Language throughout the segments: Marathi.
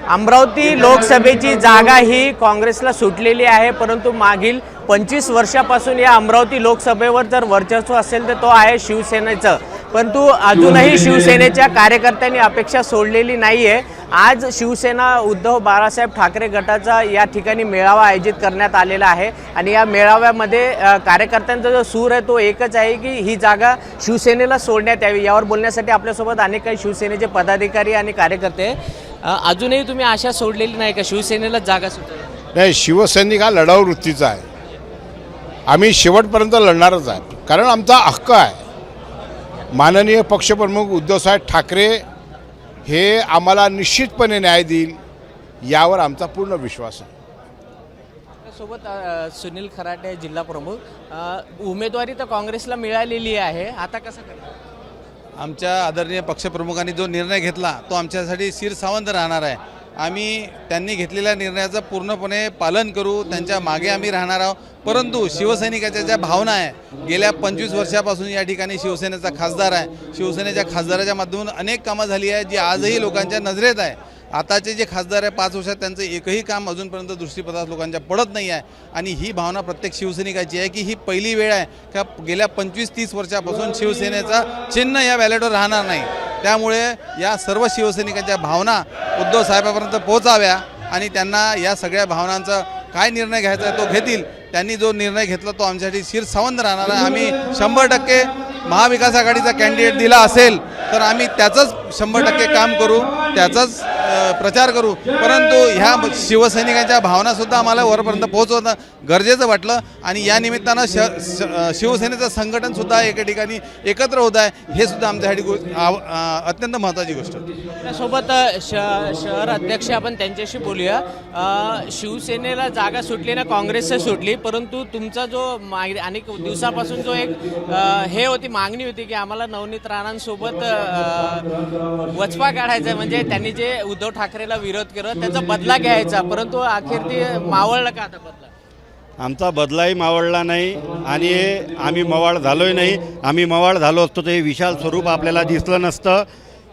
अमरावती लोकसभेची जागा ही काँग्रेसला सुटलेली आहे, परंतु मागील 25 वर्षापासून या अमरावती लोकसभेवर जर वर्चस्व असेल तर तो आहे शिवसेनेचं। परंतु अजूनही शिवसेनेच्या कार्यकर्त्यांनी अपेक्षा सोडलेली नाहीये। आज शिवसेना उद्धव बाळासाहेब ठाकरे गटाचा या ठिकाणी मेळावा आयोजित करण्यात आलेला आहे आणि या मेळाव्यामध्ये कार्यकर्त्यांचा जो सूर आहे तो एकच आहे की ही जागा शिवसेनेला सोडण्यात यावी। यावर बोलण्यासाठी आपल्यासोबत अनेक काही शिवसेनेचे पदाधिकारी आणि कार्यकर्ते। अजूनही तुम्ही आशा सोडलेली नाही का शिवसेनेला जागा सुटेल? नाही, शिवसैनिक हा लढाऊ वृत्तीचा आहे। आम्ही शेवटपर्यंत लढणारच आहे, कारण आमचा हक्क आहे। माननीय पक्षप्रमुख उद्धवसाहेब ठाकरे हे आम्हाला निश्चितपणे न्याय देईल यावर आमचा पूर्ण विश्वास आहे। सोबत सुनील खराटे जिल्हा प्रमुख, उमेदवारी तर काँग्रेसला मिळालेली आहे, आता कसं करणार? आमच्या आदरणीय पक्षप्रमुखांनी जो निर्णय घेतला तो आमच्यासाठी शिरसावंत राहणार आहे। आम्ही त्यांनी घेतलेल्या निर्णयाचं पूर्णपणे पालन करू, त्यांच्या मागे आम्ही राहणार आहोत। परंतु शिवसैनिकाच्या ज्या भावना आहे, गेल्या 25 वर्षापासून या ठिकाणी शिवसेनेचा खासदार आहे। शिवसेनेच्या खासदाराच्या माध्यमातून अनेक कामं झाली आहे जी आजही लोकांच्या नजरेत आहे। आताचे जे खासदार आहे 5 वर्षात त्यांचं एकही काम अजूनपर्यंत दृष्टीपथात लोकांच्या पडत नाही आहे आणि ही भावना प्रत्येक शिवसैनिकाची आहे की ही पहिली वेळ आहे का गेल्या 25-30 वर्षापासून शिवसेनेचा चिन्ह या बॅलेटवर राहणार नाही। त्यामुळे या सर्व शिवसैनिकांच्या भावना उद्धव साहेबांपर्यंत पोहोचाव्या आणि त्यांना या सगळ्या भावनांचा काय निर्णय घ्यायचा आहे तो घेतील। त्यांनी जो निर्णय घेतला तो आमच्यासाठी शिरसावंत राहणार आहे। आम्ही 100% महाविकास आघाडीचा कॅन्डिडेट दिला असेल तर आम्ही त्याचंच 100% काम करू, त्याचाच प्रचार करू। परंतु ह्या शिवसैनिकांच्या भावनासुद्धा आम्हाला वरपर्यंत पोहोचवणं गरजेचं वाटलं आणि या निमित्तानं शिवसेनेचं संघटनसुद्धा एका ठिकाणी एकत्र होत आहे, हे सुद्धा आमच्यासाठी अत्यंत महत्त्वाची गोष्ट आहे। सोबत शहर अध्यक्ष आपण त्यांच्याशी बोलूया। शिवसेनेला जागा सुटली ना काँग्रेसचं सुटली, परंतु तुमचा जो अनेक दिवसापासून जो एक हे होती मागणी होती की आम्हाला नवनीत राणांसोबत वचपा काढायचा, म्हणजे त्यांनी जे उद्धव ठाकरेला विरोध केला त्याचा बदला घ्यायचा, परंतु अखेर ते मावळलं का आता बदला? आमचा बदलाही मावळला नाही आणि आम्ही मवाळ झालोय नाही। आम्ही मवाळ झालो असतो तर हे विशाल स्वरूप आपल्याला दिसलं नसतं।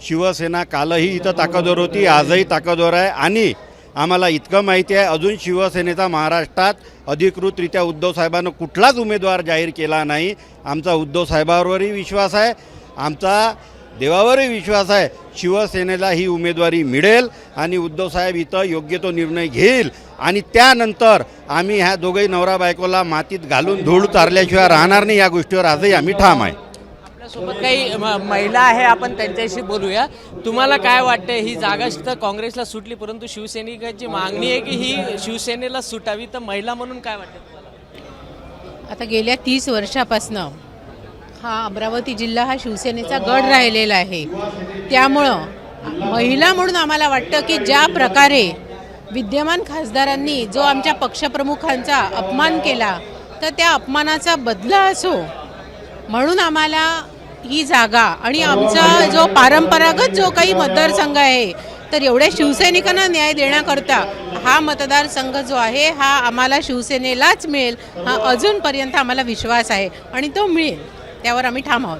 शिवसेना कालही इथं ताकदवर होती, आजही ताकदवर आहे आणि आम्हाला इतकं माहिती आहे अजून शिवसेनेचा महाराष्ट्रात अधिकृतरित्या उद्धव साहेबांना कुठलाच उमेदवार जाहीर केला नाही। आमचा उद्धव साहेबांवरही विश्वास आहे, आमचा देवावरही विश्वास आहे। शिवसेनेला ही उमेदवारी मिळेल आणि उद्धव साहेब इथं योग्य तो निर्णय घेईल आणि त्यानंतर आम्ही ह्या दोघंही नवरा बायकोला मातीत घालून धूळ चारल्याशिवाय राहणार नाही, या गोष्टीवर आजही आम्ही ठाम आहे। आपल्यासोबत काही महिला आहे, आपण त्यांच्याशी बोलूया। तुम्हाला काय वाटतं, ही जागा तर काँग्रेसला सुटली परंतु शिवसैनिकांची मागणी आहे की ही शिवसेनेला सुटावी, तर महिला म्हणून काय वाटतं तुम्हाला? आता गेल्या 30 वर्षापासनं हा अमरावती जिल्हा हा शिवसेनेचा गड राहिलेला आहे। त्यामुळं महिला म्हणून आम्हाला वाटतं की ज्या प्रकारे विद्यमान खासदारांनी जो आमच्या पक्षप्रमुखांचा अपमान केला तर त्या अपमानाचा बदला असो म्हणून आम्हाला ही जागा आणि आमचा जो परंपरागत जो काही मतदारसंघ आहे तर एवढ्या शिवसैनिकांना न्याय देण्याकरता हा मतदारसंघ जो आहे हा आम्हाला शिवसेनेलाच मिळेल हा अजूनपर्यंत आम्हाला विश्वास आहे आणि तो मिळेल, त्यावर आम्ही ठाम आहोत।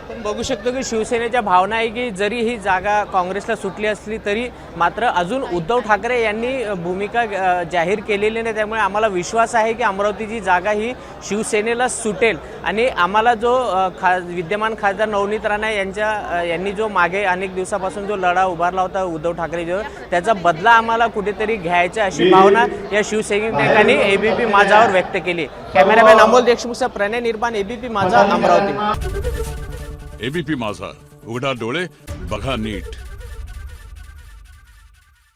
पण बघू शकतो की शिवसेनेच्या भावना आहे की जरी ही जागा काँग्रेसला सुटली असली तरी मात्र अजून उद्धव ठाकरे यांनी भूमिका जाहीर केलेली नाही, त्यामुळे आम्हाला विश्वास आहे की अमरावतीची जागा ही शिवसेनेला सुटेल आणि आम्हाला जो विद्यमान खासदार नवनीत राणा यांनी जो मागे अनेक दिवसापासून जो लढा उभारला होता उद्धव ठाकरेवर त्याचा बदला आम्हाला कुठेतरी घ्यायचा अशी भावना या शिवसैनिकांनी एबीपी माझावर व्यक्त केली। कॅमेरामॅन अमोल देशमुखचा प्रणय निर्माण, एबीपी माझा, अमरावती। एबीपी माझा, उघडा डोळे बघा नीट।